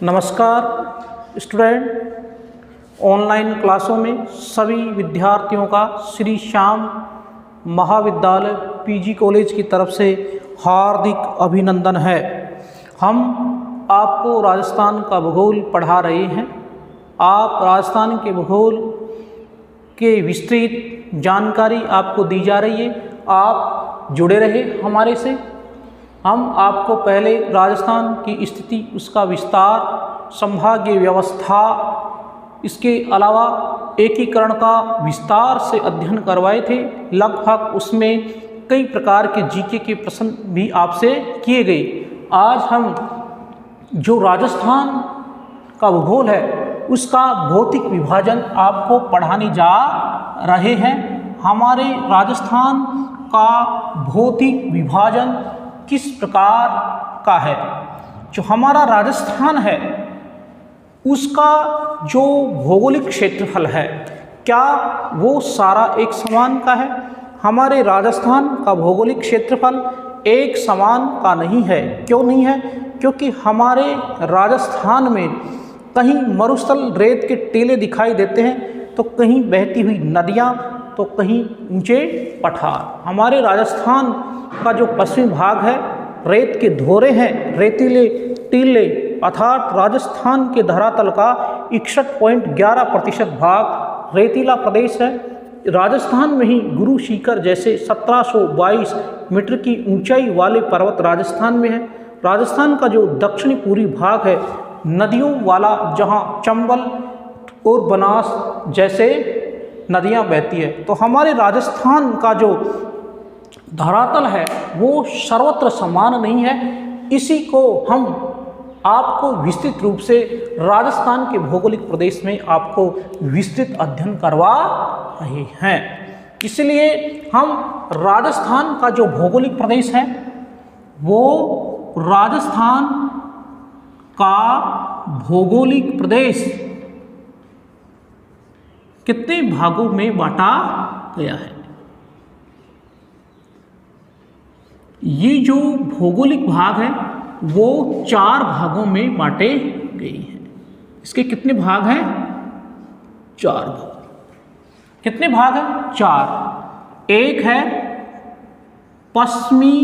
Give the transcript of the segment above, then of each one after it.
नमस्कार student, online क्लासों में सभी विद्यार्थियों का श्री श्याम महाविद्यालय पीजी कॉलेज की तरफ से हार्दिक अभिनंदन है। हम आपको राजस्थान का भूगोल पढ़ा रहे हैं। आप राजस्थान के भूगोल के विस्तृत जानकारी आपको दी जा रही है। आप जुड़े रहे हमारे से। हम आपको पहले राजस्थान की स्थिति, उसका विस्तार, संभागीय व्यवस्था, इसके अलावा एकीकरण का विस्तार से अध्ययन करवाए थे। लगभग उसमें कई प्रकार के जीके के प्रश्न भी आपसे किए गए। आज हम जो राजस्थान का भूगोल है उसका भौतिक विभाजन आपको पढ़ाने जा रहे हैं। हमारे राजस्थान का भौतिक विभाजन किस प्रकार का है? जो हमारा राजस्थान है उसका जो भौगोलिक क्षेत्रफल है, क्या वो सारा एक समान का है? हमारे राजस्थान का भौगोलिक क्षेत्रफल एक समान का नहीं है। क्यों नहीं है? क्योंकि हमारे राजस्थान में कहीं मरुस्थल रेत के टीले दिखाई देते हैं, तो कहीं बहती हुई नदियाँ, तो कहीं ऊंचे पठार। हमारे राजस्थान का जो पश्चिमी भाग है रेत के धोरे हैं, रेतीले टीले, अर्थात राजस्थान के धरातल का 61.11% भाग रेतीला प्रदेश है। राजस्थान में ही गुरु शिखर जैसे 1722 मीटर की ऊंचाई वाले पर्वत राजस्थान में है। राजस्थान का जो दक्षिणी पूर्वी भाग है नदियों वाला, जहाँ चंबल और बनास जैसे नदियाँ बहती है। तो हमारे राजस्थान का जो धरातल है वो सर्वत्र समान नहीं है। इसी को हम आपको विस्तृत रूप से राजस्थान के भौगोलिक प्रदेश में आपको विस्तृत अध्ययन करवा रहे हैं। इसलिए हम राजस्थान का जो भौगोलिक प्रदेश है वो राजस्थान का भौगोलिक प्रदेश कितने भागों में बांटा गया है? ये जो भौगोलिक भाग है वो 4 भागों में बांटे गए हैं। इसके कितने भाग हैं? 4 भाग। कितने भाग हैं? 4। एक है पश्चिमी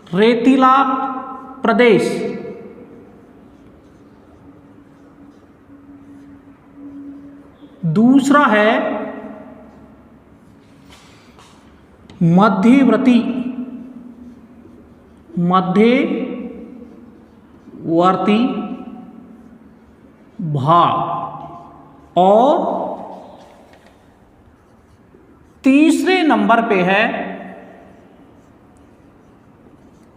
रेतीला प्रदेश, दूसरा है मध्यवर्ती भाग, और तीसरे नंबर पे है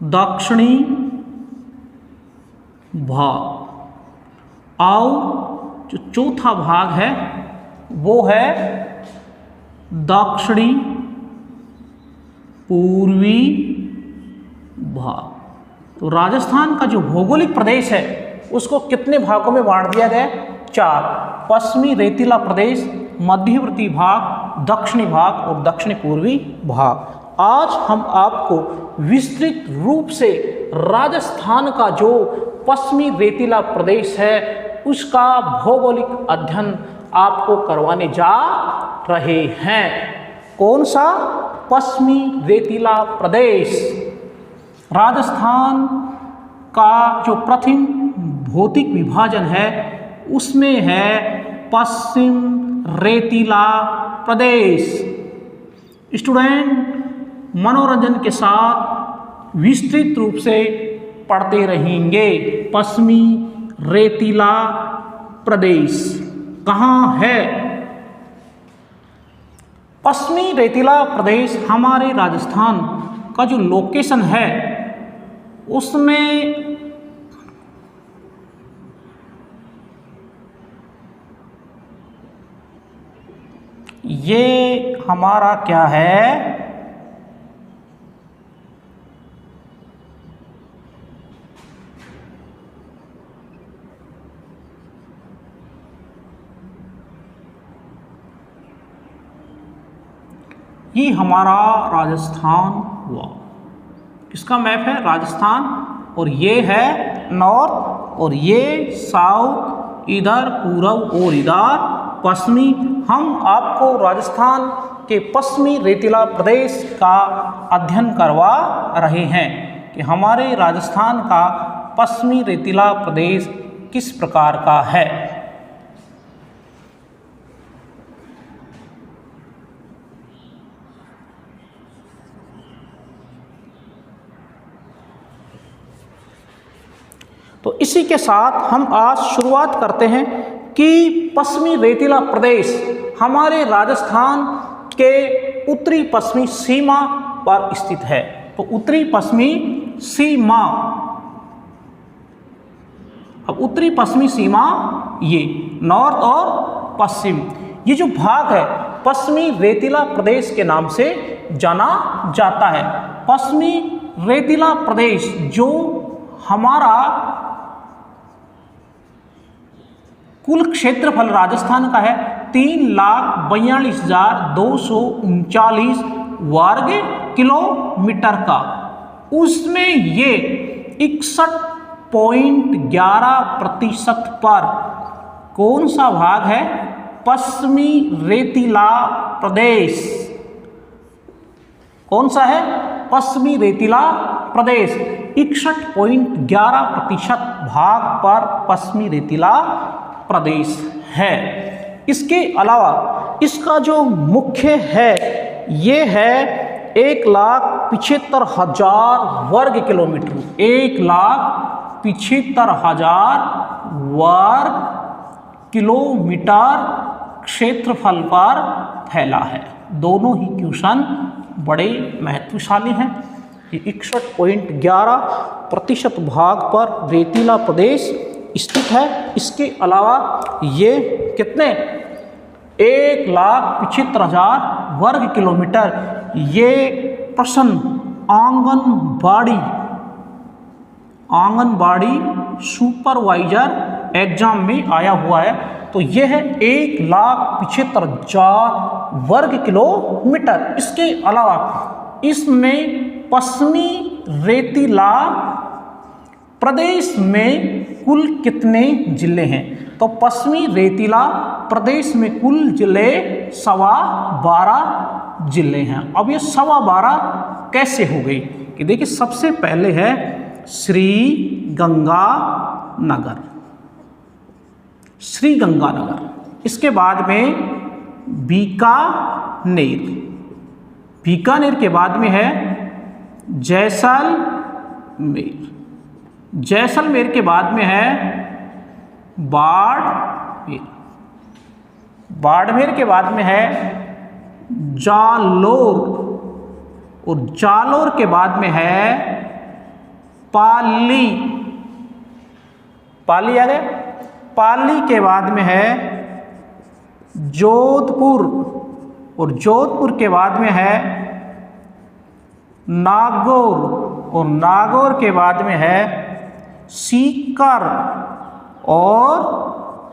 दक्षिणी भाग। और जो चौथा भाग है वो है दक्षिणी पूर्वी भाग। तो राजस्थान का जो भौगोलिक प्रदेश है उसको कितने भागों में बांट दिया गया? 4। पश्चिमी रेतीला प्रदेश, मध्यवर्ती भाग, दक्षिणी भाग और दक्षिणी पूर्वी भाग। आज हम आपको विस्तृत रूप से राजस्थान का जो पश्चिमी रेतीला प्रदेश है उसका भौगोलिक अध्ययन आपको करवाने जा रहे हैं। कौन सा? पश्चिमी रेतीला प्रदेश। राजस्थान का जो प्रथम भौतिक विभाजन है उसमें है पश्चिम रेतीला प्रदेश। स्टूडेंट मनोरंजन के साथ विस्तृत रूप से पढ़ते रहेंगे। पश्चिमी रेतीला प्रदेश कहाँ है? पश्चिमी रेतीला प्रदेश हमारे राजस्थान का जो लोकेशन है उसमें ये हमारा क्या है? ये हमारा राजस्थान हुआ। किसका मैप है? राजस्थान। और ये है नॉर्थ और ये साउथ, इधर पूर्व और इधर पश्चिमी। हम आपको राजस्थान के पश्चिमी रेतीला प्रदेश का अध्ययन करवा रहे हैं कि हमारे राजस्थान का पश्चिमी रेतीला प्रदेश किस प्रकार का है। तो इसी के साथ हम आज शुरुआत करते हैं कि पश्चिमी रेतीला प्रदेश हमारे राजस्थान के उत्तरी पश्चिमी सीमा पर स्थित है। तो उत्तरी पश्चिमी सीमा, अब उत्तरी पश्चिमी सीमा ये नॉर्थ और पश्चिम, ये जो भाग है पश्चिमी रेतीला प्रदेश के नाम से जाना जाता है। पश्चिमी रेतीला प्रदेश जो हमारा कुल क्षेत्रफल राजस्थान का है 3,42,239 वर्ग किलोमीटर का, उसमें ये 61.11% पर कौन सा भाग है? पश्चिमी रेतीला प्रदेश। कौन सा है? पश्चिमी रेतीला प्रदेश। 61.11% भाग पर पश्चिमी रेतीला प्रदेश है। इसके अलावा इसका जो मुख्य है ये है 1,75,000 वर्ग किलोमीटर, 1,75,000 वर्ग किलोमीटर क्षेत्रफल पर फैला है। दोनों ही क्वेश्चन बड़े महत्वशाली हैं। 61.11% भाग पर रेतीला प्रदेश स्थित है। इसके अलावा ये कितने 1,75,000 वर्ग किलोमीटर, ये प्रश्न आंगनबाड़ी सुपरवाइजर एग्जाम में आया हुआ है। तो यह है 1,75,000 वर्ग किलोमीटर। इसके अलावा इसमें पश्चिमी रेतीला प्रदेश में कुल कितने जिले हैं? तो पश्चिमी रेतीला प्रदेश में कुल जिले 12.25 जिले हैं। अब ये 12.25 कैसे हो गई कि देखिए, सबसे पहले है श्री गंगानगर, इसके बाद में बीकानेर के बाद में है जैसलमेर के बाद में है बाड़मेर के बाद में है जालोर, और जालोर के बाद में है पाली आ गया। पाली के बाद में है जोधपुर, और जोधपुर के बाद में है नागौर, और नागौर के बाद में है सीकर और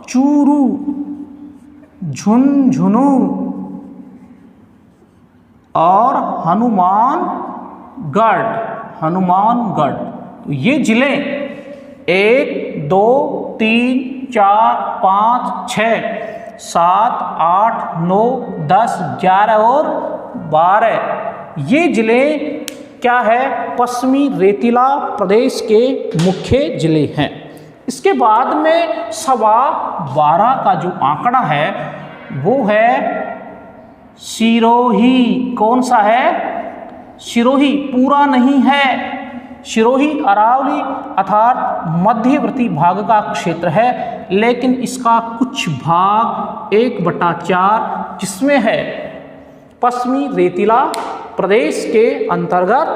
चूरू, झुंझुनू और हनुमानगढ़। तो ये जिले 1, 2, 3, 4, 5, 6, 7, 8, 9, 10, 11 और 12 ये जिले क्या है? पश्चिमी रेतीला प्रदेश के मुख्य जिले हैं। इसके बाद में 12.25 का जो आंकड़ा है वो है सिरोही। कौन सा है? सिरोही पूरा नहीं है। सिरोही अरावली अर्थात मध्यवर्ती भाग का क्षेत्र है, लेकिन इसका कुछ भाग 1/4 जिसमें है पश्चिमी रेतीला प्रदेश के अंतर्गत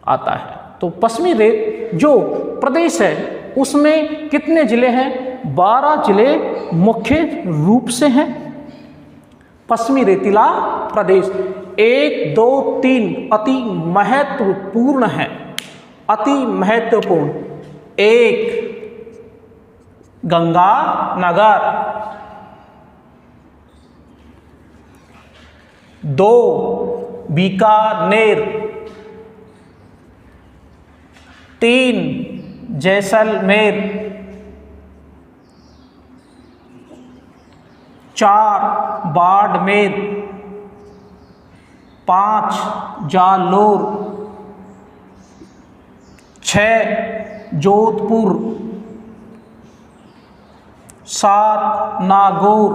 आता है। तो पश्चिमी जो प्रदेश है उसमें कितने जिले हैं? 12 जिले मुख्य रूप से हैं पश्चिमी रेतीला प्रदेश। 1, 2, 3 अति महत्वपूर्ण है, अति महत्वपूर्ण। 1 गंगानगर, 2 बीकानेर, 3 जैसलमेर, 4 बाड़मेर, 5 जालोर, 6 जोधपुर, 7 नागौर,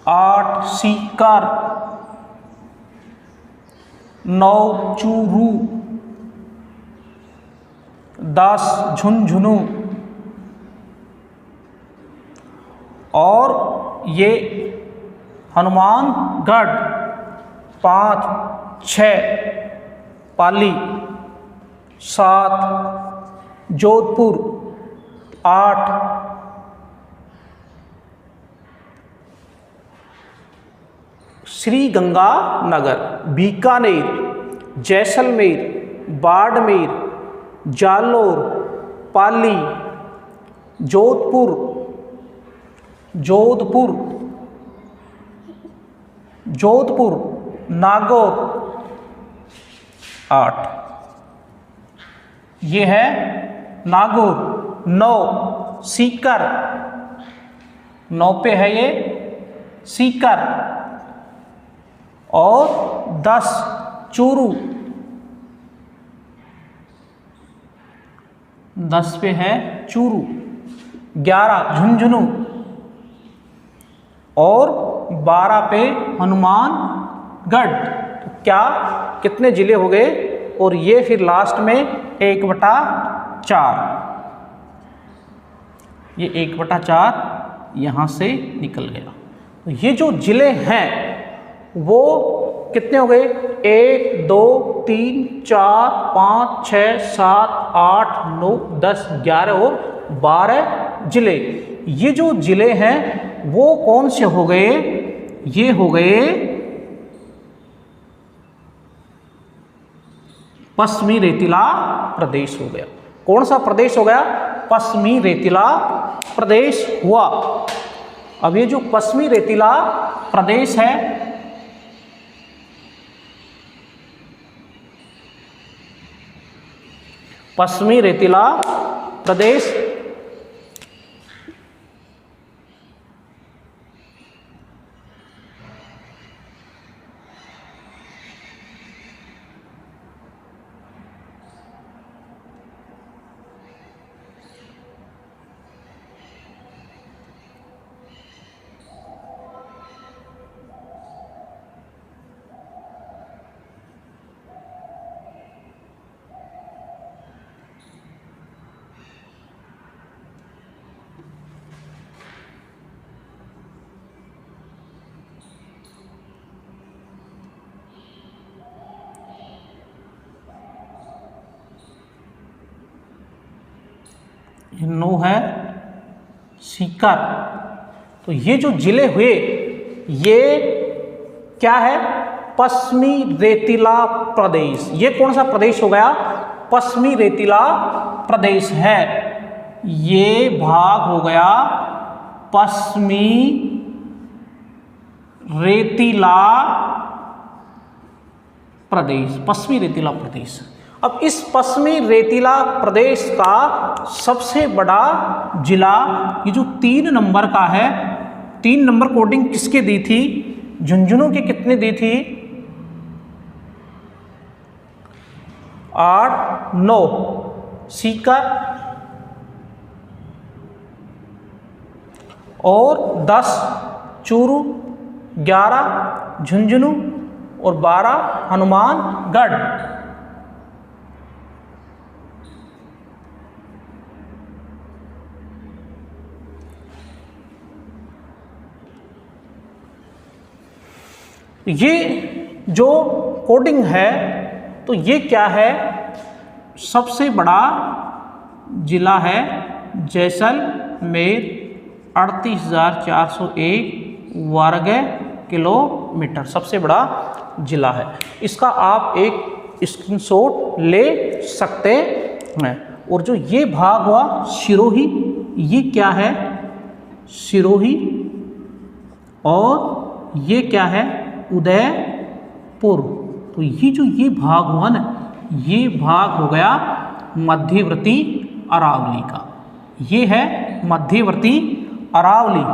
8 सीकर, 9 चूरू, 10 झुंझुनू, और ये हनुमानगढ़ 5, 6 पाली, 7 जोधपुर, 8 श्रीगंगानगर, बीकानेर, जैसलमेर, बाड़मेर, जालोर, पाली, जोधपुर, नागौर, 8 ये है नागौर। 9 सीकर, 9 पे है ये सीकर, और 10 चूरू, 10 पे है चूरू, 11 झुंझुनू, और 12 पे हनुमानगढ़। तो क्या कितने जिले हो गए? और ये फिर लास्ट में 1/4, ये 1/4 यहाँ से निकल गया। तो ये जो जिले हैं वो कितने हो गए? 1 2 3 4 5 6 7 8 9 10 11 और 12 जिले। ये जो जिले हैं वो कौन से हो गए? ये हो गए पश्चिमी रेतीला प्रदेश हो गया। कौन सा प्रदेश हो गया? पश्चिमी रेतीला प्रदेश हुआ। अब ये जो पश्चिमी रेतीला प्रदेश है, पश्चिमी रेतीला प्रदेश नो है सीकर। तो ये जो जिले हुए ये क्या है? पश्चिमी रेतीला प्रदेश। ये कौन सा प्रदेश हो गया? पश्चिमी रेतीला प्रदेश है। ये भाग हो गया पश्चिमी रेतीला प्रदेश, पश्चिमी रेतीला प्रदेश। अब इस पश्चिमी रेतीला प्रदेश का सबसे बड़ा जिला, ये जो 3 नंबर का है, 3 नंबर कोडिंग किसके दी थी? झुंझुनू की कितने दी थी? 8 9 सीकर और 10 चूरू, 11 झुंझुनू और 12 हनुमानगढ़। ये जो कोडिंग है तो ये क्या है? सबसे बड़ा जिला है जैसलमेर, 38,401 वर्ग किलोमीटर सबसे बड़ा जिला है। इसका आप एक स्क्रीनशॉट ले सकते हैं। और जो ये भाग हुआ सिरोही, ये क्या है? सिरोही। और ये क्या है? उदयपुर। तो ये जो ये भाग हुआ ना, ये भाग हो गया मध्यवर्ती अरावली का। ये है मध्यवर्ती अरावली।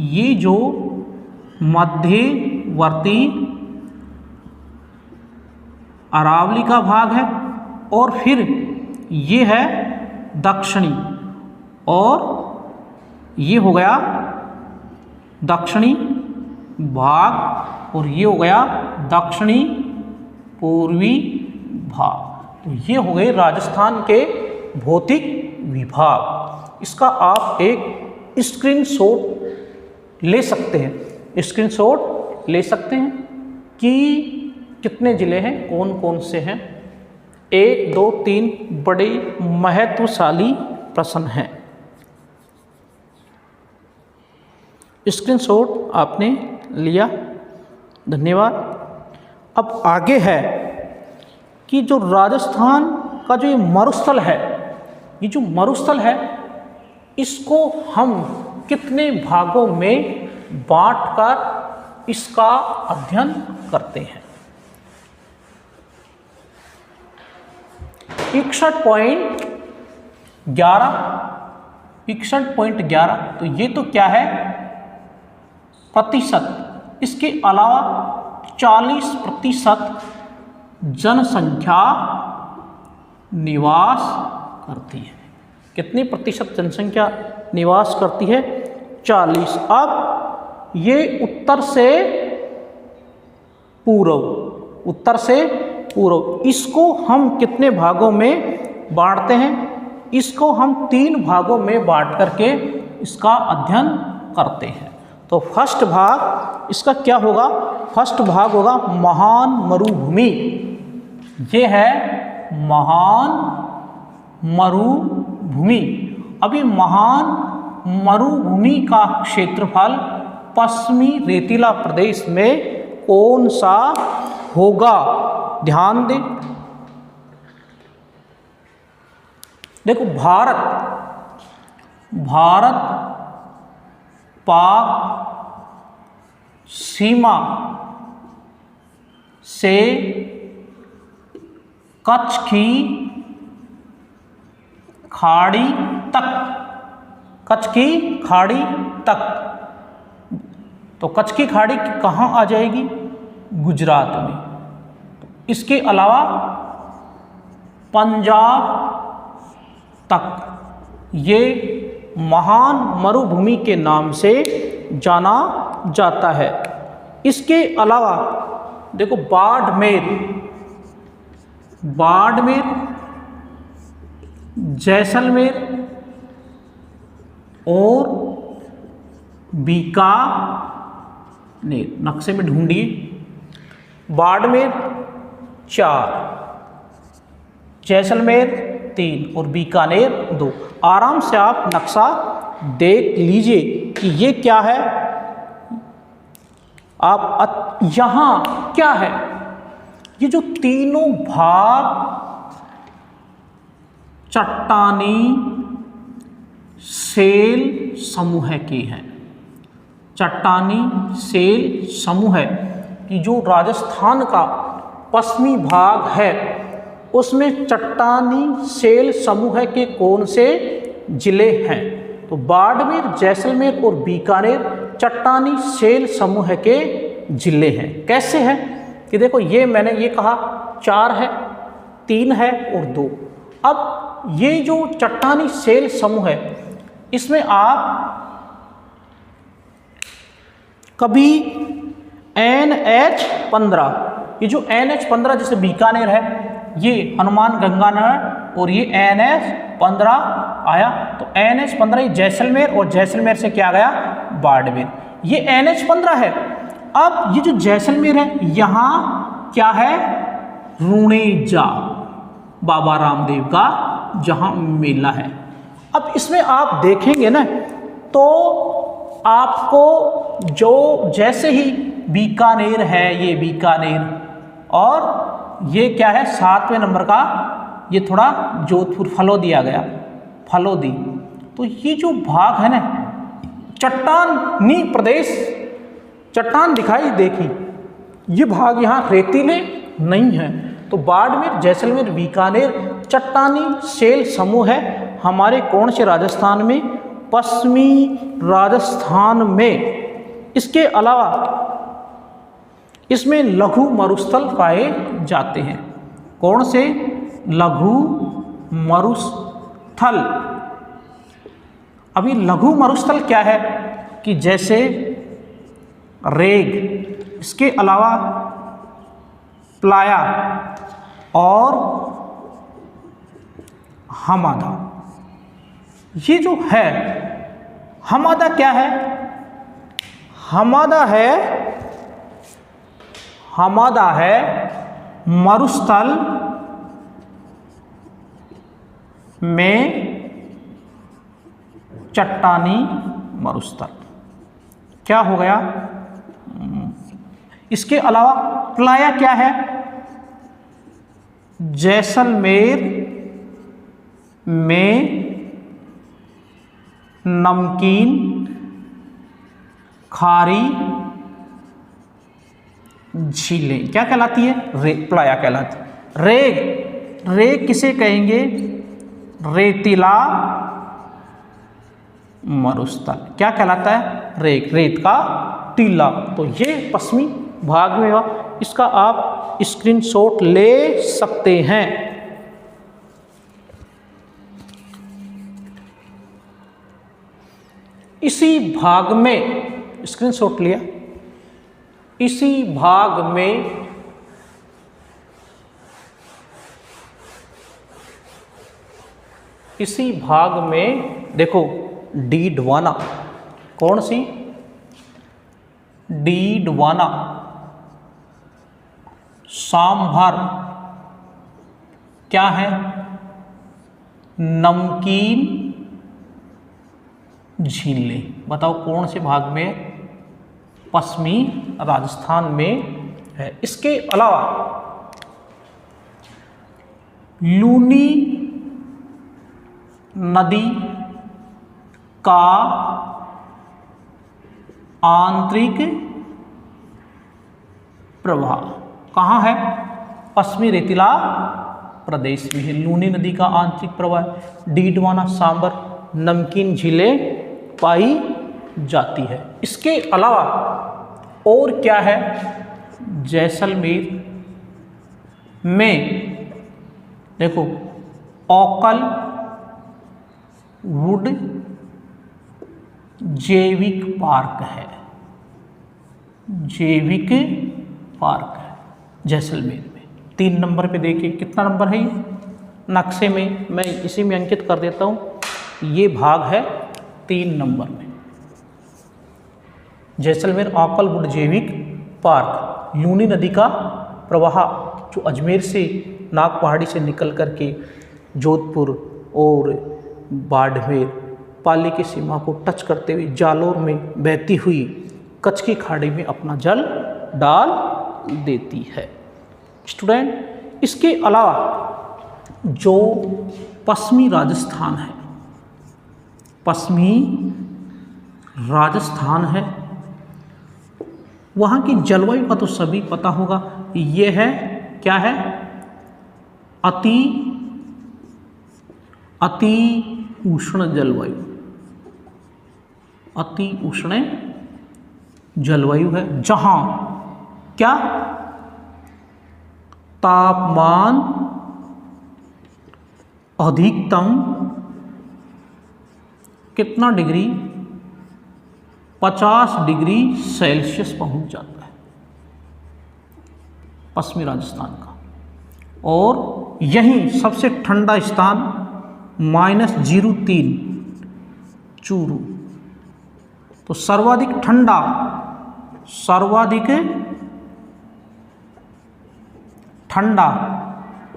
ये जो मध्यवर्ती अरावली का भाग है, और फिर ये है दक्षिणी, और ये हो गया दक्षिणी भाग, और ये हो गया दक्षिणी पूर्वी भाग। तो ये हो गए राजस्थान के भौतिक विभाग। इसका आप एक स्क्रीनशॉट ले सकते हैं, स्क्रीनशॉट ले सकते हैं कि कितने ज़िले हैं, कौन कौन से हैं। 1, 2, 3 बड़े महत्वशाली प्रश्न हैं। स्क्रीनशॉट आपने लिया, धन्यवाद। अब आगे है कि जो राजस्थान का जो ये मरुस्थल है, ये जो मरुस्थल है, इसको हम कितने भागों में बांटकर इसका अध्ययन करते हैं। 61.11। तो ये तो क्या है, प्रतिशत। इसके अलावा 40% जनसंख्या निवास करती है। कितनी प्रतिशत जनसंख्या निवास करती है? 40। अब ये उत्तर से पूर्व, उत्तर से पूर्व, इसको हम कितने भागों में बांटते हैं? इसको हम 3 भागों में बांट करके इसका अध्ययन करते हैं। तो फर्स्ट भाग इसका क्या होगा? फर्स्ट भाग होगा महान मरुभूमि। ये है महान मरुभूमि। अभी महान मरुभूमि का क्षेत्रफल पश्चिमी रेतीला प्रदेश में कौन सा होगा? ध्यान दें। देखो, भारत पाक सीमा से कच्छ की खाड़ी तक, कच्छ की खाड़ी तक। तो कच्छ की खाड़ी कहाँ आ जाएगी? गुजरात में। इसके अलावा पंजाब तक ये महान मरुभूमि के नाम से जाना जाता है। इसके अलावा देखो, बाड़मेर, जैसलमेर और बीकानेर, नक्शे में ढूंढिए। बाड़मेर 4, जैसलमेर 3 और बीकानेर 2। आराम से आप नक्शा देख लीजिए कि ये क्या है। आप यहाँ क्या है? ये जो तीनों भाग चट्टानी सेल समूह के हैं। चट्टानी सेल समूह कि जो राजस्थान का पश्चिमी भाग है, उसमें चट्टानी सेल समूह के कौन से जिले हैं? तो बाड़मेर, जैसलमेर और बीकानेर चट्टानी सेल समूह के जिले हैं। कैसे हैं कि देखो, ये मैंने ये कहा 4 है, 3 है और 2। अब ये जो चट्टानी सेल समूह है, इसमें आप कभी NH15, ये जो NH15 जैसे बीकानेर है, ये हनुमान गंगानगर, और ये NH15 आया। तो NH15 ये जैसलमेर, और जैसलमेर से क्या गया? बाड़मेर। ये NH15 है। अब ये जो जैसलमेर है, यहाँ क्या है? रुणेजा, बाबा रामदेव का जहाँ मेला है। अब इसमें आप देखेंगे ना, तो आपको जो जैसे ही बीकानेर है, ये बीकानेर, और ये क्या है 7वें नंबर का, ये थोड़ा जोधपुर फलोदी आ गया, फलोदी। तो ये जो भाग है ना, चट्टानी प्रदेश, चट्टान दिखाई देखी, ये भाग यहाँ रेतीले नहीं है। तो बाड़मेर, जैसलमेर, बीकानेर चट्टानी शैल समूह है हमारे कौन से राजस्थान में? पश्चिमी राजस्थान में। इसके अलावा इसमें लघु मरुस्थल पाए जाते हैं। कौन से? लघु मरुस्थल। अभी लघु मरुस्थल क्या है कि जैसे रेग, इसके अलावा प्लाया और हमादा। ये जो है हमादा क्या है? हमादा है मरुस्थल में चट्टानी मरुस्थल। क्या हो गया? इसके अलावा प्लाया क्या है? जैसलमेर में नमकीन खारी झीलें क्या कहलाती है? प्लाया कहलाती है। रेग किसे कहेंगे? रेतीला मरुस्थल। क्या कहलाता है? रेत का टीला। तो ये पश्चिमी भाग में हुआ। इसका आप स्क्रीनशॉट ले सकते हैं। इसी भाग में स्क्रीनशॉट लिया। इसी भाग में देखो डीडवाना। कौन सी? डीडवाना, सांभर क्या है? नमकीन झीलें। बताओ कौन से भाग में? पश्चिमी राजस्थान में है। इसके अलावा लूनी नदी का आंतरिक प्रवाह कहाँ है? पश्चिमी रेतीला प्रदेश में है। लूनी नदी का आंतरिक प्रवाह डीडवाना, सांबर, नमकीन झीलें पाई जाती है। इसके अलावा और क्या है? जैसलमेर में देखो ओकल वुड जैविक पार्क है। जैविक पार्क है जैसलमेर में। 3 नंबर पे देखिए कितना नंबर है ये नक्शे में, मैं इसी में अंकित कर देता हूँ। ये भाग है 3 नंबर में। जैसलमेर ओकल वुड जैविक पार्क। लूनी नदी का प्रवाह जो अजमेर से नाग पहाड़ी से निकल करके जोधपुर और बाड़मेर पाली की सीमा को टच करते हुए जालोर में बहती हुई कच्छ की खाड़ी में अपना जल डाल देती है। स्टूडेंट, इसके अलावा जो पश्चिमी राजस्थान है, पश्चिमी राजस्थान है, वहाँ की जलवायु का तो सभी पता होगा। ये है क्या है? अति उष्ण जलवायु। अति उष्ण जलवायु है जहाँ क्या तापमान अधिकतम कितना डिग्री? 50 डिग्री सेल्सियस पहुंच जाता है पश्चिमी राजस्थान का। और यहीं सबसे ठंडा स्थान -03 चूरू। तो सर्वाधिक ठंडा,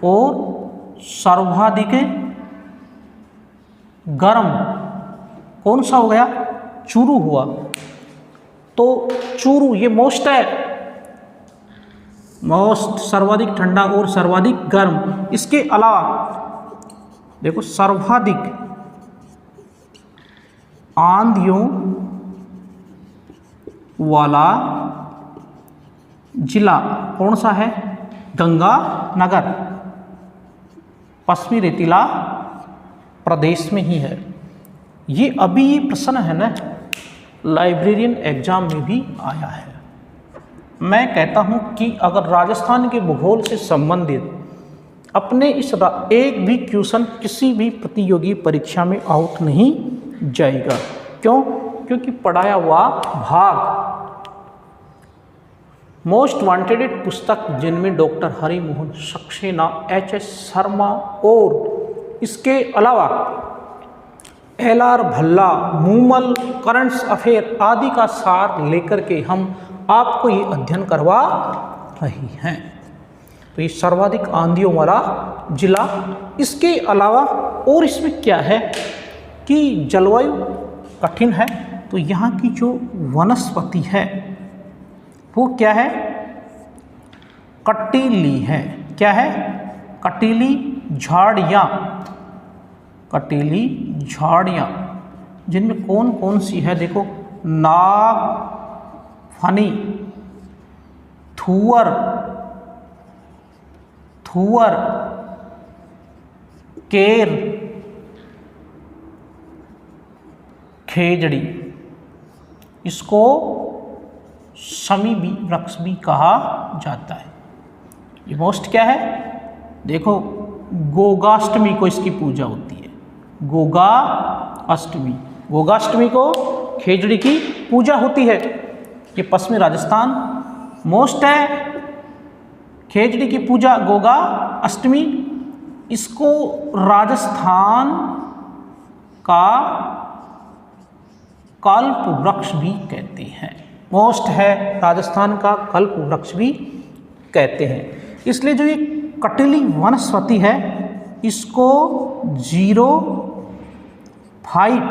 और सर्वाधिक गर्म कौन सा हो गया? चूरू हुआ। तो चूरू ये मोस्ट है, सर्वाधिक ठंडा और सर्वाधिक गर्म। इसके अलावा देखो सर्वाधिक आंधियों वाला जिला कौन सा है? गंगानगर पश्चिमी रेतीला प्रदेश में ही है। ये अभी प्रश्न है ना, लाइब्रेरियन एग्जाम में भी आया है। मैं कहता हूँ कि अगर राजस्थान के भूगोल से संबंधित अपने इस एक भी क्वेश्चन किसी भी प्रतियोगी परीक्षा में आउट नहीं जाएगा। क्यों? क्योंकि पढ़ाया हुआ भाग मोस्ट वांटेड पुस्तक जिनमें डॉक्टर हरिमोहन सक्सेना, एच.एस. शर्मा और इसके अलावा LR. Bhalla, Moomal, currents affair आदि का सार लेकर के हम आपको ये अध्ययन करवा रही हैं। तो ये सर्वाधिक आंधियों वाला जिला। इसके अलावा और इसमें क्या है कि जलवायु कठिन है, तो यहाँ की जो वनस्पति है वो क्या है? कटीली है। क्या है? कटीली झाड़ियाँ। कटीली झाड़ियाँ जिनमें कौन कौन सी है देखो, नाग फनी, थुअर, केर, खेजड़ी। इसको समीपी वृक्ष भी कहा जाता है। ये मोस्ट क्या है देखो, गोगाष्टमी को इसकी पूजा होती है। गोगा अष्टमी, गोगाष्टमी को खेजड़ी की पूजा होती है। ये पश्चिमी राजस्थान मोस्ट है। खेजड़ी की पूजा गोगा अष्टमी, इसको राजस्थान का कल्प वृक्ष भी कहते हैं। मोस्ट है, राजस्थान का कल्प वृक्ष भी कहते हैं। इसलिए जो ये कटीली वनस्पति है इसको जीरो फाइट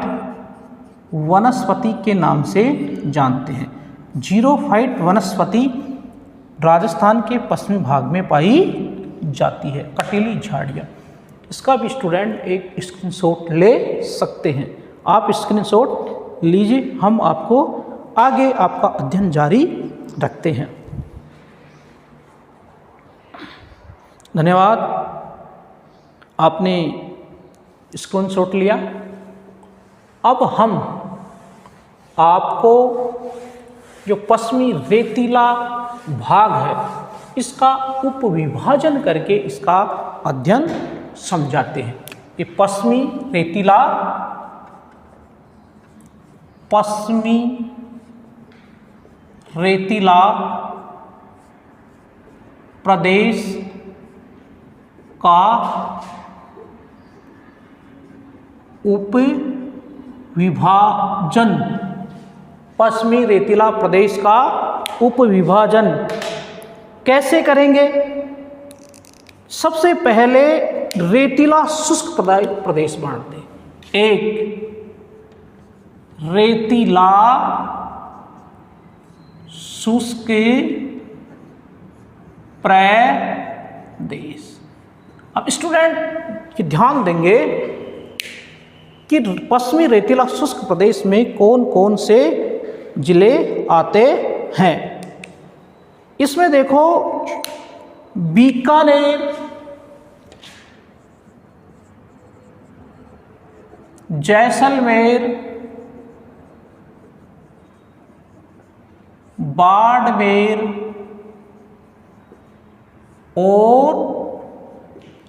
वनस्पति के नाम से जानते हैं। जीरो फाइट वनस्पति राजस्थान के पश्चिमी भाग में पाई जाती है, कटीली झाड़ियाँ। इसका भी स्टूडेंट एक स्क्रीनशॉट ले सकते हैं। आप स्क्रीनशॉट लीजिए, हम आपको आगे आपका अध्ययन जारी रखते हैं। धन्यवाद, आपने स्क्रीनशॉट लिया। अब हम आपको जो पश्चिमी रेतीला भाग है इसका उपविभाजन करके इसका अध्ययन समझाते हैं। ये पश्चिमी रेतीला प्रदेश का उपविभाजन, पश्चिमी रेतीला प्रदेश का उपविभाजन कैसे करेंगे? सबसे पहले रेतीला शुष्क प्रदेश बांटते हैं। एक रेतीला शुष्क प्रदेश। अब स्टूडेंट ये ध्यान देंगे कि पश्चिमी रेतीला शुष्क प्रदेश में कौन कौन से जिले आते हैं। इसमें देखो, बीकानेर, जैसलमेर, बाड़मेर और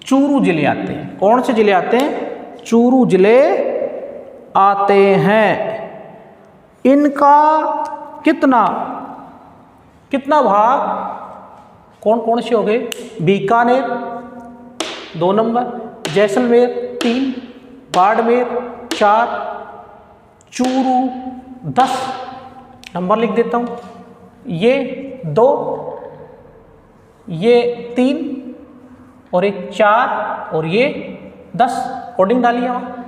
चूरू जिले आते हैं। कौन से जिले आते हैं? चूरू जिले आते हैं। इनका कितना भाग कौन कौन से हो गए? बीकानेर 2 नंबर, जैसलमेर 3, बाड़मेर 4, चूरू 10 नंबर लिख देता हूँ। ये 2, ये 3 और ये 4 और ये 10 कोडिंग डालिए वहाँ।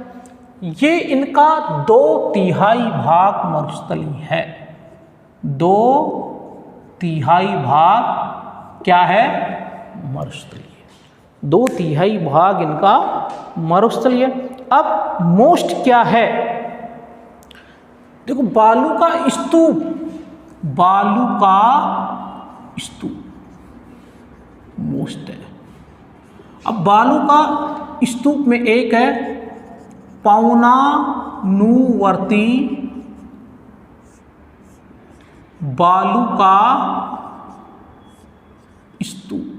ये इनका 2/3 भाग मरुस्थलीय है। 2/3 भाग क्या है? मरुस्थलीय। 2/3 भाग इनका मरुस्थलीय। अब मोस्ट क्या है? देखो, बालू का स्तूप मोस्ट है। अब बालू का स्तूप में एक है पौनानुवर्ती बालू का स्तूप।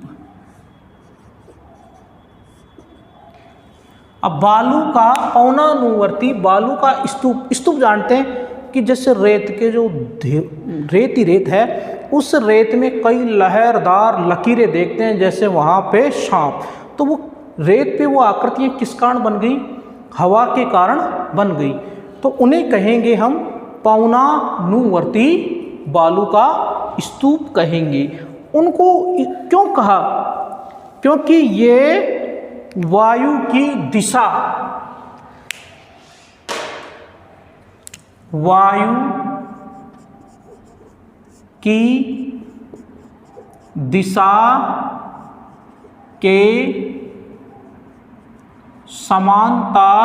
अब बालू का पौनानुवर्ती बालू का स्तूप, स्तूप जानते हैं कि जैसे रेत के जो रेत ही रेत है, उस रेत में कई लहरदार लकीरें देखते हैं, जैसे वहाँ पे सांप। तो वो रेत पे वो आकृतियाँ किस कारण बन गई? हवा के कारण बन गई। तो उन्हें कहेंगे हम पौनानुवर्ती बालू का स्तूप कहेंगे। उनको क्यों कहा? क्योंकि ये वायु की दिशा, वायु की दिशा के समांतर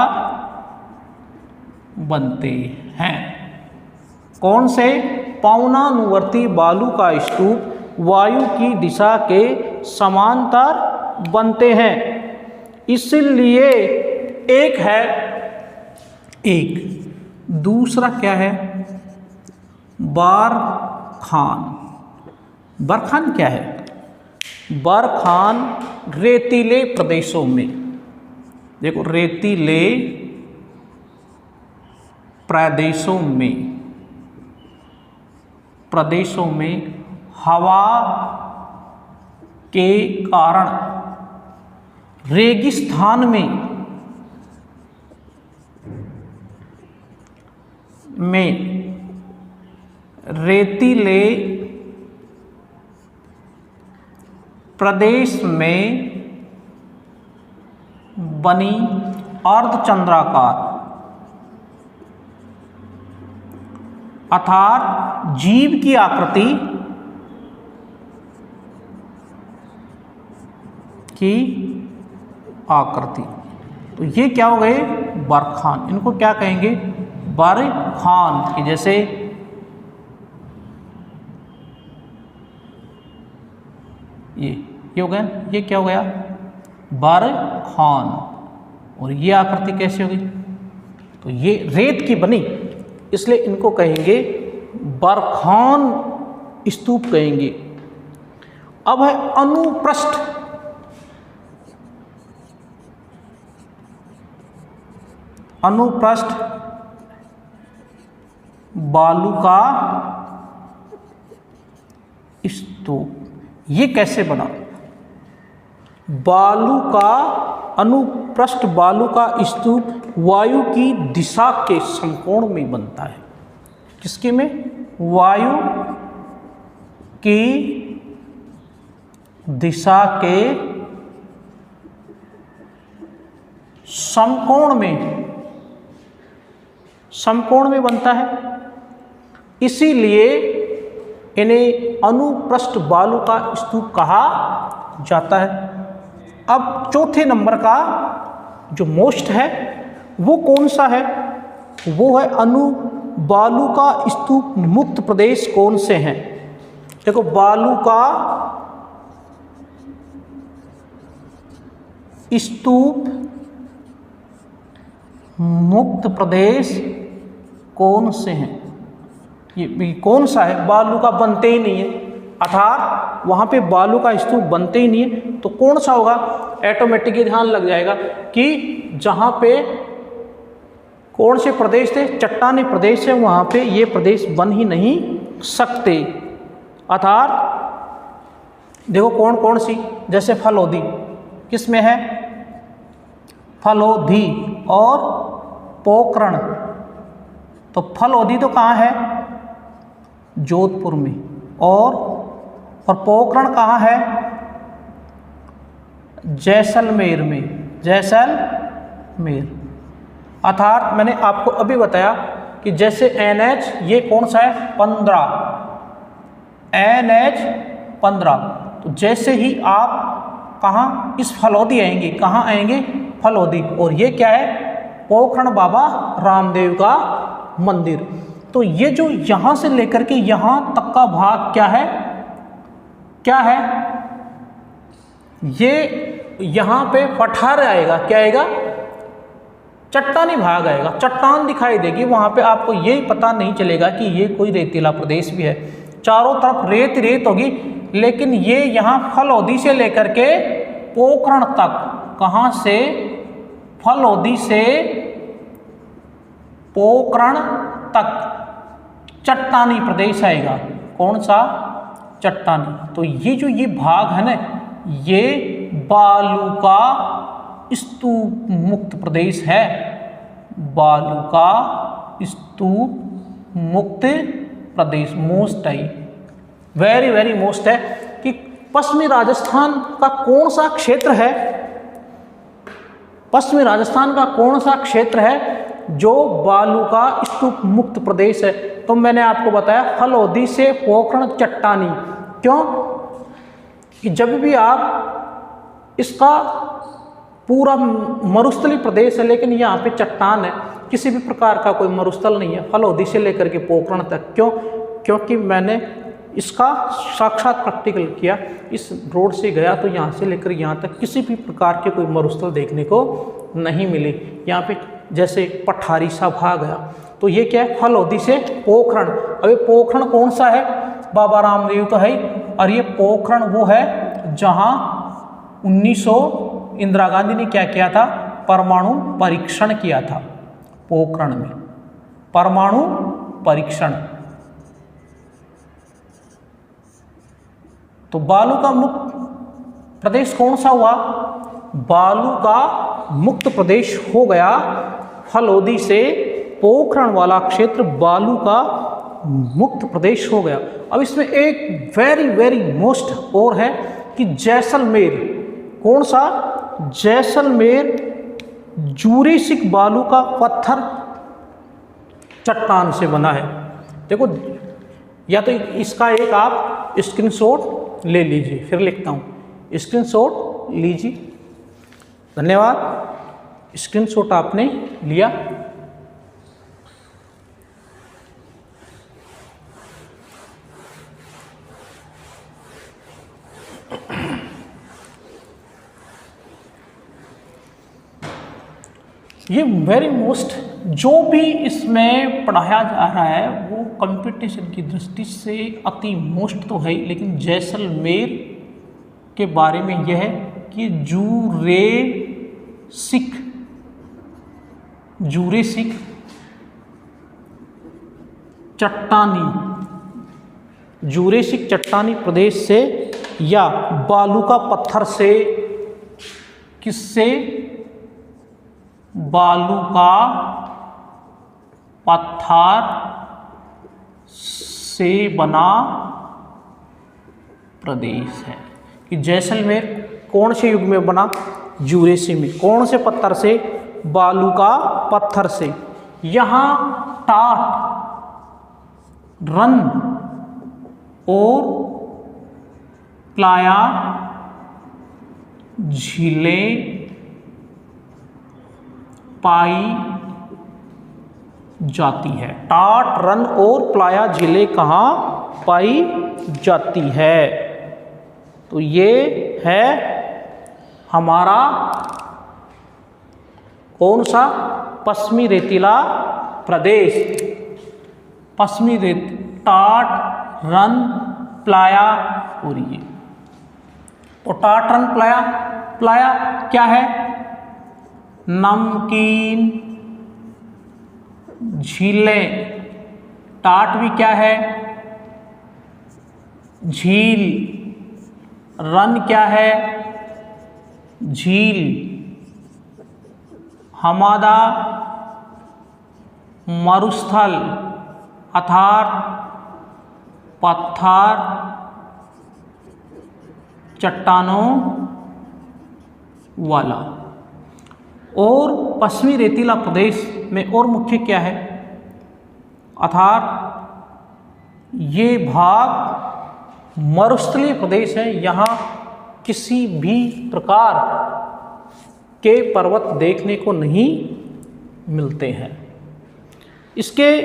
बनते हैं। कौन से? पौनानुवर्ती बालू का स्तूप वायु की दिशा के समांतर बनते हैं, इसलिए एक है एक। दूसरा क्या है? बरखान। बरखान क्या है? बरखान रेतीले प्रदेशों में, देखो रेतीले प्रदेशों में हवा के कारण रेगिस्तान में रेतीले प्रदेश में बनी अर्धचंद्राकार अर्थात जीव की आकृति तो ये क्या हो गए? बरखान। इनको क्या कहेंगे? बरखान। कि जैसे ये हो गया, ये क्या हो गया? बरखान। और ये आकृति कैसे होगी? तो ये रेत की बनी, इसलिए इनको कहेंगे बरखान स्तूप कहेंगे। अब है अनुप्रस्थ। अनुप्रस्थ बालू का स्तूप, ये कैसे बना? बालू का अनुप्रस्थ बालू का स्तूप वायु की दिशा के समकोण में बनता है। किसके में? वायु की दिशा के समकोण में बनता है, इसीलिए इन्हें अनुप्रस्थ बालू का स्तूप कहा जाता है। अब चौथे नंबर का जो मोस्ट है वो कौन सा है? वो है बालू का स्तूप मुक्त प्रदेश कौन से हैं? देखो बालू का स्तूप मुक्त प्रदेश कौन से हैं? ये कौन सा है? बालू का बनते ही नहीं है, अर्थात वहाँ पे बालू का स्तूप बनते ही नहीं है, तो कौन सा होगा? ऑटोमेटिकली ध्यान लग जाएगा कि जहाँ पे कौन से प्रदेश थे? चट्टानी प्रदेश है, वहाँ पे ये प्रदेश बन ही नहीं सकते। अर्थात देखो कौन कौन सी, जैसे फलोदी किस में है? फलोदी और पोखरण। तो फलोदी तो कहाँ है? जोधपुर में। और पोखरण कहाँ है? जैसलमेर में। जैसलमेर। अर्थात मैंने आपको अभी बताया कि जैसे NH ये कौन सा है? 15, NH 15। तो जैसे ही आप कहाँ? इस फलोदी आएंगे। कहाँ आएंगे? फलोदी। और ये क्या है? पोखरण बाबा रामदेव का मंदिर। तो ये जो यहाँ से लेकर के यहाँ तक का भाग क्या है? क्या है? ये यहाँ पे पठार आएगा, क्या आएगा, चट्टानी भाग आएगा, चट्टान दिखाई देगी। वहाँ पे आपको ये पता नहीं चलेगा कि ये कोई रेतीला प्रदेश भी है, चारों तरफ रेत रेत होगी। लेकिन ये यहाँ फलौदी से लेकर के पोखरण तक, कहाँ से, फलौदी से पोखरण तक चट्टानी प्रदेश आएगा। कौन सा, चट्टानी। तो ये जो ये भाग है ना, ये बालू का स्तूप मुक्त प्रदेश है, बालू का स्तूप मुक्त प्रदेश। मोस्ट है, वेरी वेरी मोस्ट है कि पश्चिमी राजस्थान का कौन सा क्षेत्र है, पश्चिमी राजस्थान का कौन सा क्षेत्र है जो बालू का स्तूप मुक्त प्रदेश है। तो मैंने आपको बताया फलौदी से पोखरण चट्टानी। क्यों कि जब भी आप, इसका पूरा मरुस्थली प्रदेश है लेकिन यहाँ पे चट्टान है, किसी भी प्रकार का कोई मरुस्थल नहीं है फलौदी से लेकर के पोखरण तक। क्यों, क्योंकि मैंने इसका साक्षात प्रैक्टिकल किया। इस रोड से गया तो यहाँ से लेकर यहाँ तक किसी भी प्रकार के कोई मरुस्थल देखने को नहीं मिली। यहाँ पे जैसे पठारी सा भाग गया, तो ये क्या है, फलौदी से पोखरण। अभी पोखरण कौन सा है, बाबा रामदेव तो है, और ये पोखरण वो है जहाँ 1900 इंदिरा गांधी ने क्या किया था, परमाणु परीक्षण किया था। पोखरण में परमाणु परीक्षण। तो बालू का मुक्त प्रदेश कौन सा हुआ, बालू का मुक्त प्रदेश हो गया फलौदी से पोखरण वाला क्षेत्र बालू का मुक्त प्रदेश हो गया। अब इसमें एक वेरी वेरी मोस्ट और है कि जैसलमेर, कौन सा, जैसलमेर जूरेसिक बालू का पत्थर चट्टान से बना है। देखो, या तो इसका एक आप स्क्रीनशॉट ले लीजिए, फिर लिखता हूँ, स्क्रीनशॉट लीजिए। धन्यवाद, स्क्रीनशॉट आपने लिया। ये वेरी मोस्ट जो भी इसमें पढ़ाया जा रहा है वो कंपटीशन की दृष्टि से अति मोस्ट तो है, लेकिन जैसलमेर के बारे में यह है कि जूरेसिक चट्टानी प्रदेश से या बालू का पत्थर से, किससे, बालू का पत्थर से बना प्रदेश है। कि जैसलमेर कौन से युग में बना, जूरेसी में। कौन से पत्थर से, बालू का पत्थर से। यहाँ टाट, रन और प्लाया झीलें पाई जाती है। टाट, रन और प्लाया झीलें कहाँ पाई जाती है। तो ये है हमारा कौन सा, पश्चिमी रेतीला प्रदेश। पश्चिमी रेत, टाट, रन, प्लाया और ये। तो टाट, रन, प्लाया, प्लाया क्या है, नमकीन झीलें। टाट भी क्या है, झील। रन क्या है, झील। हमादा मरुस्थल अर्थात पत्थर चट्टानों वाला। और पश्चिमी रेतीला प्रदेश में और मुख्य क्या है, अर्थात ये भाग मरुस्थलीय प्रदेश है। यहाँ किसी भी प्रकार के पर्वत देखने को नहीं मिलते हैं। इसके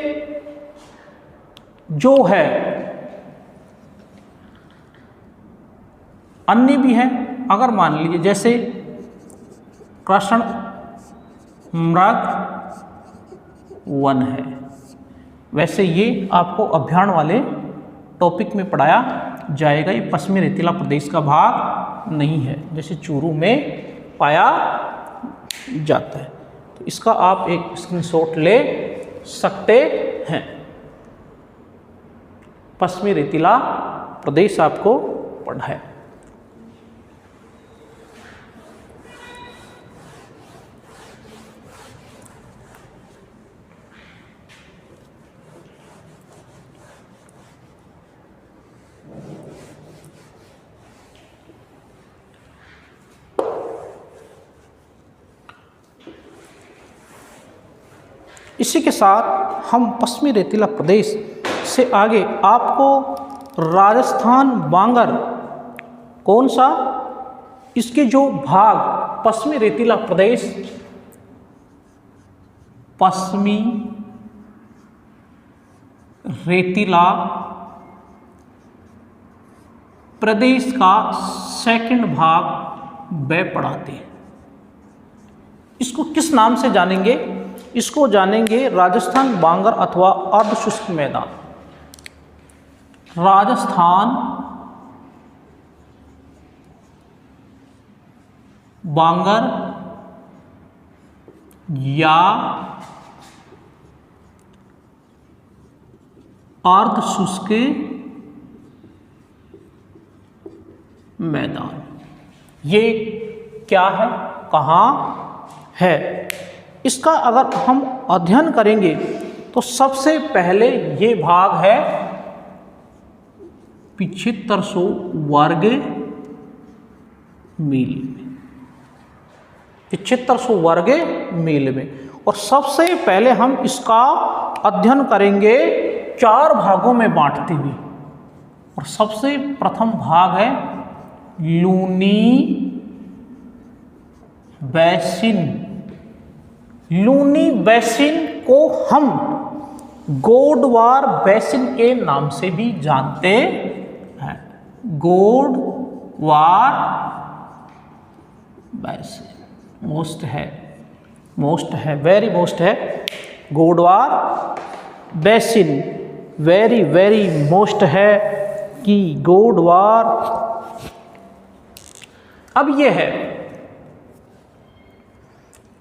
जो है अन्य भी हैं, अगर मान लीजिए जैसे कृष्ण मृग वन है, वैसे ये आपको अभियान वाले टॉपिक में पढ़ाया जाएगा। ये पश्चिमी रेतीला प्रदेश का भाग नहीं है, जैसे चूरू में पाया जाता है। तो इसका आप एक स्क्रीनशॉट ले सकते हैं। पश्चिमी रेतीला प्रदेश आपको पढ़ा है। इसी के साथ हम पश्चिमी रेतीला प्रदेश से आगे आपको राजस्थान बांगर कौन सा, इसके जो भाग पश्चिमी रेतीला प्रदेश, पश्चिमी रेतीला प्रदेश का सेकंड भाग वे पढ़ाते हैं। इसको किस नाम से जानेंगे? इसको जानेंगे राजस्थान बांगर अथवा अर्धशुष्क मैदान। राजस्थान बांगर या अर्धशुष्क मैदान, ये क्या है, कहाँ है? इसका अगर हम अध्ययन करेंगे तो सबसे पहले ये भाग है 7500 वर्ग मील में, 7500 वर्ग मील में। और सबसे पहले हम इसका अध्ययन करेंगे 4 भागों में बांटते हुए। और सबसे प्रथम भाग है लूनी बेसिन। लूनी बेसिन को हम गोडवार बेसिन के नाम से भी जानते हैं। गोडवार बेसिन मोस्ट है वेरी मोस्ट है। गोडवार बेसिन वेरी मोस्ट है कि गोडवार। अब यह है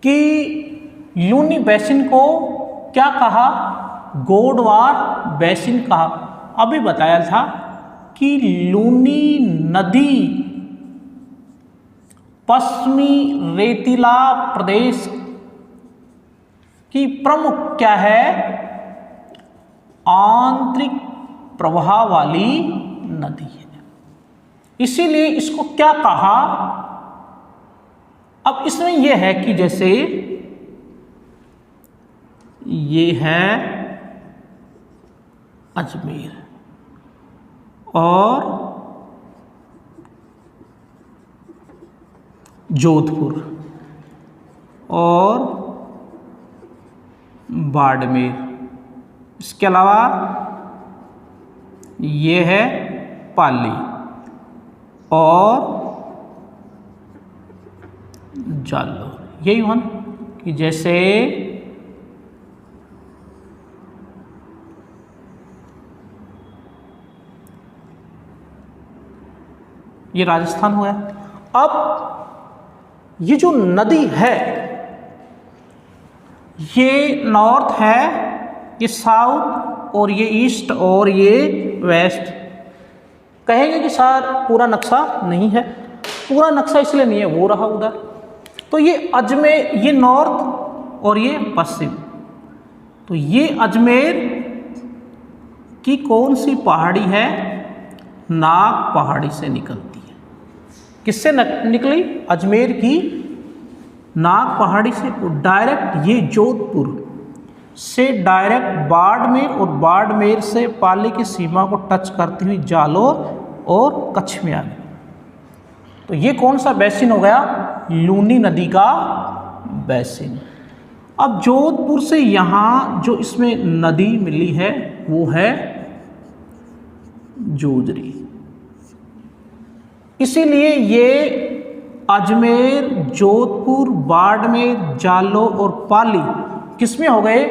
कि लूनी बेसिन को क्या कहा? गोडवार बेसिन कहा। अभी बताया था कि लूनी नदी पश्चिमी रेतीला प्रदेश की प्रमुख क्या है? आंतरिक प्रवाह वाली नदी है। इसीलिए इसको क्या कहा? अब इसमें यह है कि जैसे ये है अजमेर और जोधपुर और बाड़मेर, इसके अलावा ये है पाली और जालौर। यही हुआ कि जैसे ये राजस्थान हुआ। अब ये जो नदी है ये नॉर्थ है, ये साउथ और ये ईस्ट और ये वेस्ट। कहेंगे कि सर पूरा नक्शा नहीं है, पूरा नक्शा इसलिए नहीं है, वो रहा उधर। तो ये अजमेर, ये नॉर्थ और ये पश्चिम। तो ये अजमेर की कौन सी पहाड़ी है? नाग पहाड़ी से निकलती है। किससे निकली? अजमेर की नाग पहाड़ी से। डायरेक्ट ये जोधपुर से डायरेक्ट बाड़मेर और बाड़मेर से पाली की सीमा को टच करती हुई जालौर और कच्छ में आ गई। तो ये कौन सा बेसिन हो गया? लूनी नदी का बेसिन। अब जोधपुर से यहाँ जो इसमें नदी मिली है वो है जोजरी। इसीलिए ये अजमेर, जोधपुर, बाड़मेर, जालौर और पाली किसमें हो गए?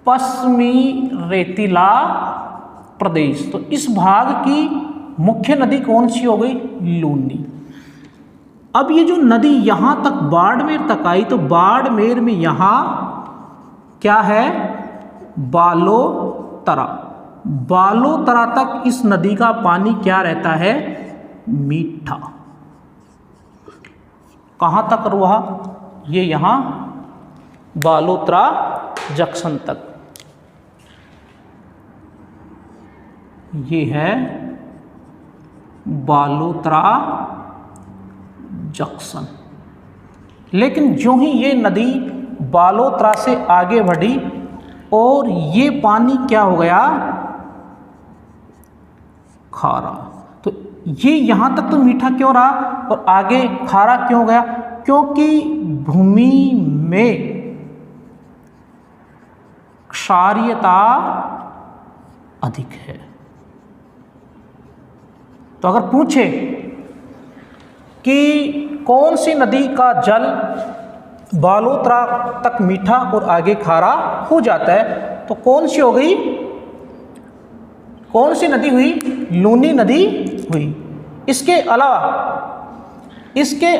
पश्चिमी रेतीला प्रदेश। तो इस भाग की मुख्य नदी कौन सी हो गई? लूनी। अब ये जो नदी यहां तक बाड़मेर तक आई, तो बाड़मेर में यहां क्या है? बालोतरा। बालोतरा तक इस नदी का पानी क्या रहता है? मीठा। कहां तक रहा? ये यहां बालोतरा जंक्शन तक। ये है बालोतरा जंक्शन। लेकिन जो ही ये नदी बालोतरा से आगे बढ़ी और ये पानी क्या हो गया? खारा। तो ये यहां तक तो मीठा क्यों रहा और आगे खारा क्यों गया? क्योंकि भूमि में क्षारीयता अधिक है। तो अगर पूछे कि कौन सी नदी का जल बालोतरा तक मीठा और आगे खारा हो जाता है, तो कौन सी हो गई? कौन सी नदी हुई? लूनी नदी हुई। इसके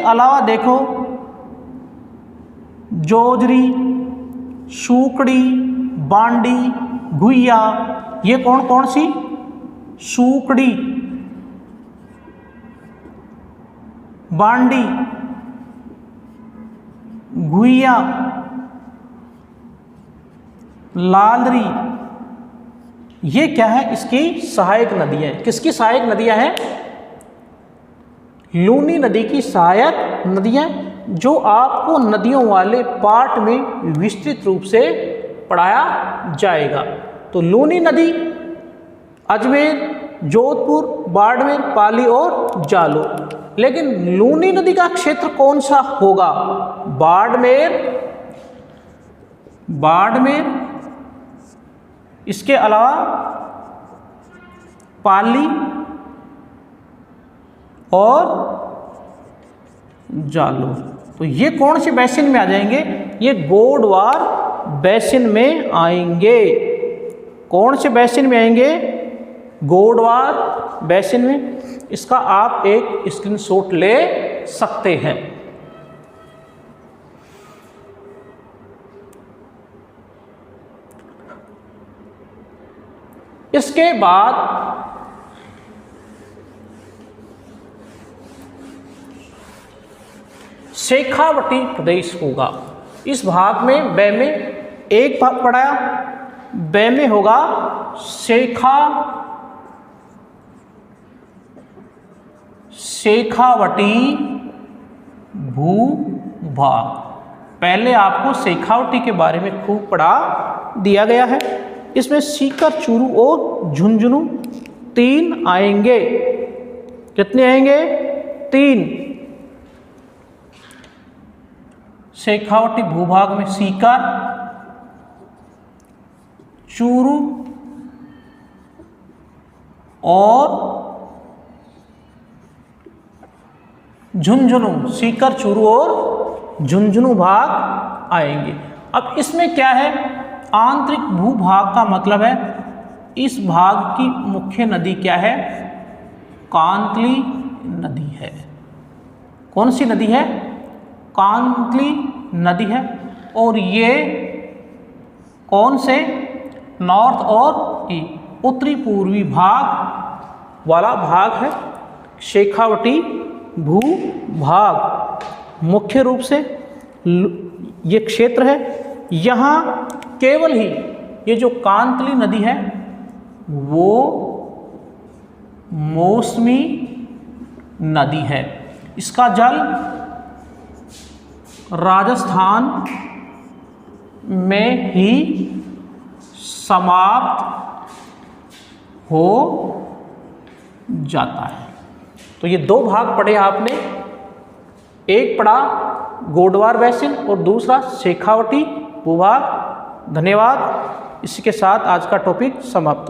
अलावा देखो, जोजरी, सूकड़ी, बांडी, घुइया, ये कौन कौन सी? सूकड़ी, बांडी, घुइया, लालरी, ये क्या है? इसकी सहायक नदियां। किसकी सहायक नदियां हैं? लूनी नदी की सहायक नदियां, जो आपको नदियों वाले पार्ट में विस्तृत रूप से पढ़ाया जाएगा। तो लूनी नदी अजमेर, जोधपुर, बाड़मेर, पाली और जालौर। लेकिन लूनी नदी का क्षेत्र कौन सा होगा? बाड़मेर, इसके अलावा पाली और जालौर। तो ये कौन से बेसिन में आ जाएंगे? ये गोडवार बेसिन में आएंगे। कौन से बेसिन में आएंगे? गोडवार बेसिन में। इसका आप एक स्क्रीनशॉट ले सकते हैं। इसके बाद शेखावटी प्रदेश होगा। इस भाग में ब में एक भाग पढ़ाया, ब में होगा शेखावटी भूभाग। पहले आपको शेखावटी के बारे में खूब पढ़ा दिया गया है। इसमें सीकर, चूरू और झुंझुनू 3 आएंगे। कितने आएंगे? 3। शेखावटी भूभाग में सीकर, चूरू और झुंझुनू। सीकर, चूरू और झुंझुनू भाग आएंगे। अब इसमें क्या है? आंतरिक भूभाग का मतलब है इस भाग की मुख्य नदी क्या है? कांतली नदी है। कौन सी नदी है? कांतली नदी है। और ये कौन से? नॉर्थ और ईस्ट, उत्तरी पूर्वी भाग वाला भाग है शेखावटी भूभाग। मुख्य रूप से ये क्षेत्र है। यहाँ केवल ही ये जो कांतली नदी है वो मौसमी नदी है। इसका जल राजस्थान में ही समाप्त हो जाता है। तो ये 2 भाग पढ़े आपने। एक पढ़ा गोडवार बेसिन और दूसरा शेखावटी भूभाग। धन्यवाद। इसी के साथ आज का टॉपिक समाप्त हो।